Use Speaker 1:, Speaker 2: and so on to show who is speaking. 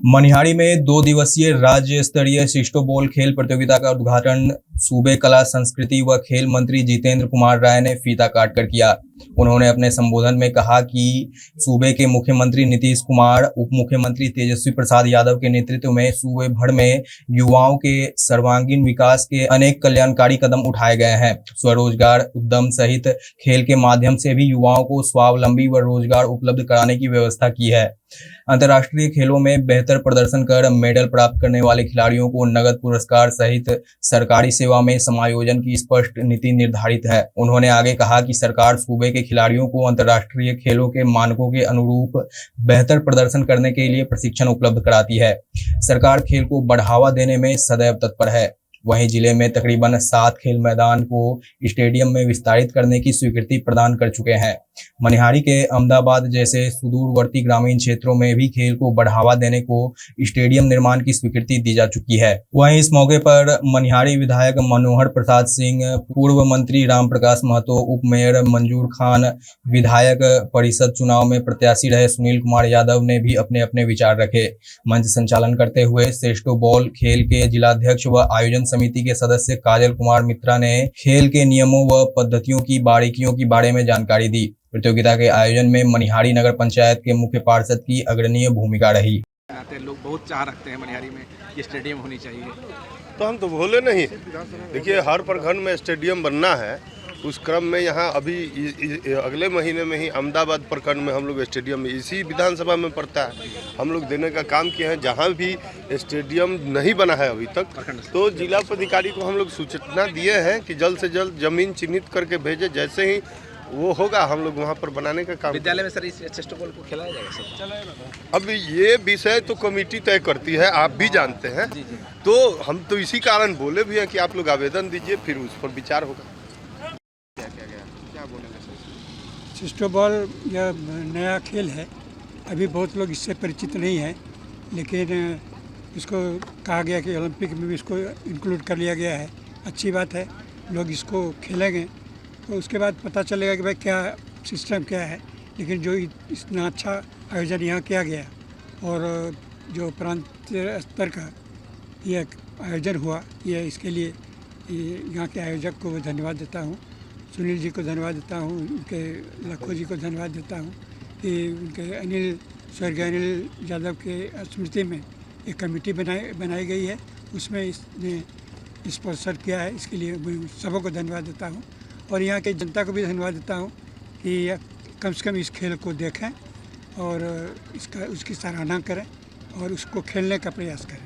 Speaker 1: मनिहारी में 2 दिवसीय राज्य स्तरीय सिस्टोबॉल खेल प्रतियोगिता का उद्घाटन सूबे कला संस्कृति व खेल मंत्री जितेंद्र कुमार राय ने फीता काटकर किया। उन्होंने अपने संबोधन में कहा कि सूबे के मुख्यमंत्री नीतीश कुमार, उप मुख्यमंत्री तेजस्वी प्रसाद यादव के नेतृत्व में सूबे भर में युवाओं के सर्वांगीण विकास के अनेक कल्याणकारी कदम उठाए गए हैं। स्वरोजगार उद्यम सहित खेल के माध्यम से भी युवाओं को स्वावलंबी व रोजगार उपलब्ध कराने की व्यवस्था की है। अंतर्राष्ट्रीय खेलों में बेहतर प्रदर्शन कर मेडल प्राप्त करने वाले खिलाड़ियों को नगद पुरस्कार सहित सरकारी सेवा में समायोजन की स्पष्ट नीति निर्धारित है। उन्होंने आगे कहा कि सरकार सूबे के खिलाड़ियों को अंतर्राष्ट्रीय खेलों के मानकों के अनुरूप बेहतर प्रदर्शन करने के लिए प्रशिक्षण उपलब्ध कराती है। सरकार खेल को बढ़ावा देने में सदैव तत्पर है। वहीं जिले में तकरीबन 7 खेल मैदान को स्टेडियम में विस्तारित करने की स्वीकृति प्रदान कर चुके हैं। मनिहारी के अहमदाबाद जैसे सुदूरवर्ती ग्रामीण क्षेत्रों में भी खेल को बढ़ावा देने को स्टेडियम निर्माण की स्वीकृति दी जा चुकी है। वहीं इस मौके पर मनिहारी विधायक मनोहर प्रसाद सिंह, पूर्व मंत्री राम प्रकाश महतो, उप मेयर मंजूर खान, विधायक परिषद चुनाव में प्रत्याशी रहे सुनील कुमार यादव ने भी अपने अपने विचार रखे। मंच संचालन करते हुए सिस्टोबॉल खेल के जिलाध्यक्ष व आयोजन समिति के सदस्य काजल कुमार मित्रा ने खेल के नियमों व पद्धतियों की बारीकियों के बारे में जानकारी दी। प्रतियोगिता के आयोजन में मनिहारी नगर पंचायत के मुख्य पार्षद की अग्रणीय भूमिका रही।
Speaker 2: लोग बहुत चाह रखते हैं मनिहारी में ये स्टेडियम होनी चाहिए,
Speaker 3: तो हम तो भूले नहीं। देखिए, हर प्रखंड में स्टेडियम बनना है। उस क्रम में यहाँ अभी अगले महीने में ही अहमदाबाद प्रखंड में हम लोग स्टेडियम इसी विधानसभा में पड़ता है, हम लोग देने का काम किए हैं। जहाँ भी स्टेडियम नहीं बना है अभी तक, तो जिला पदाधिकारी को हम लोग सूचना दिए हैं कि जल्द से जल्द जमीन चिन्हित करके भेजे। जैसे ही वो होगा हम लोग वहाँ पर बनाने का काम।
Speaker 2: विद्यालय में सर इस सिस्टोबॉल को खिलाया जाएगा सर?
Speaker 3: अब ये विषय तो कमेटी तय करती है, आप भी जानते हैं। तो हम तो इसी कारण बोले भी हैं कि आप लोग आवेदन दीजिए, फिर उस पर विचार होगा।
Speaker 2: क्या बोलेंगे सर?
Speaker 4: सिस्टोबॉल यह नया खेल है, अभी बहुत लोग इससे परिचित नहीं हैं, लेकिन इसको कहा गया कि ओलंपिक में भी इसको इंक्लूड कर लिया गया है। अच्छी बात है, लोग इसको खेलेंगे तो उसके बाद पता चलेगा कि भाई क्या सिस्टम क्या है। लेकिन जो इतना अच्छा आयोजन यहाँ किया गया और जो प्रांतीय स्तर का यह आयोजन हुआ, यह इसके लिए यहाँ के आयोजक को धन्यवाद देता हूँ। सुनील जी को धन्यवाद देता हूँ, उनके लखो जी को धन्यवाद देता हूँ कि उनके स्वर्गीय अनिल यादव के स्मृति में एक कमेटी बनाई गई है, उसमें इसने स्पॉन्सर किया है। इसके लिए मैं सबको धन्यवाद देता हूँ और यहाँ के जनता को भी धन्यवाद देता हूँ कि कम से कम इस खेल को देखें और उसकी सराहना करें और उसको खेलने का प्रयास करें।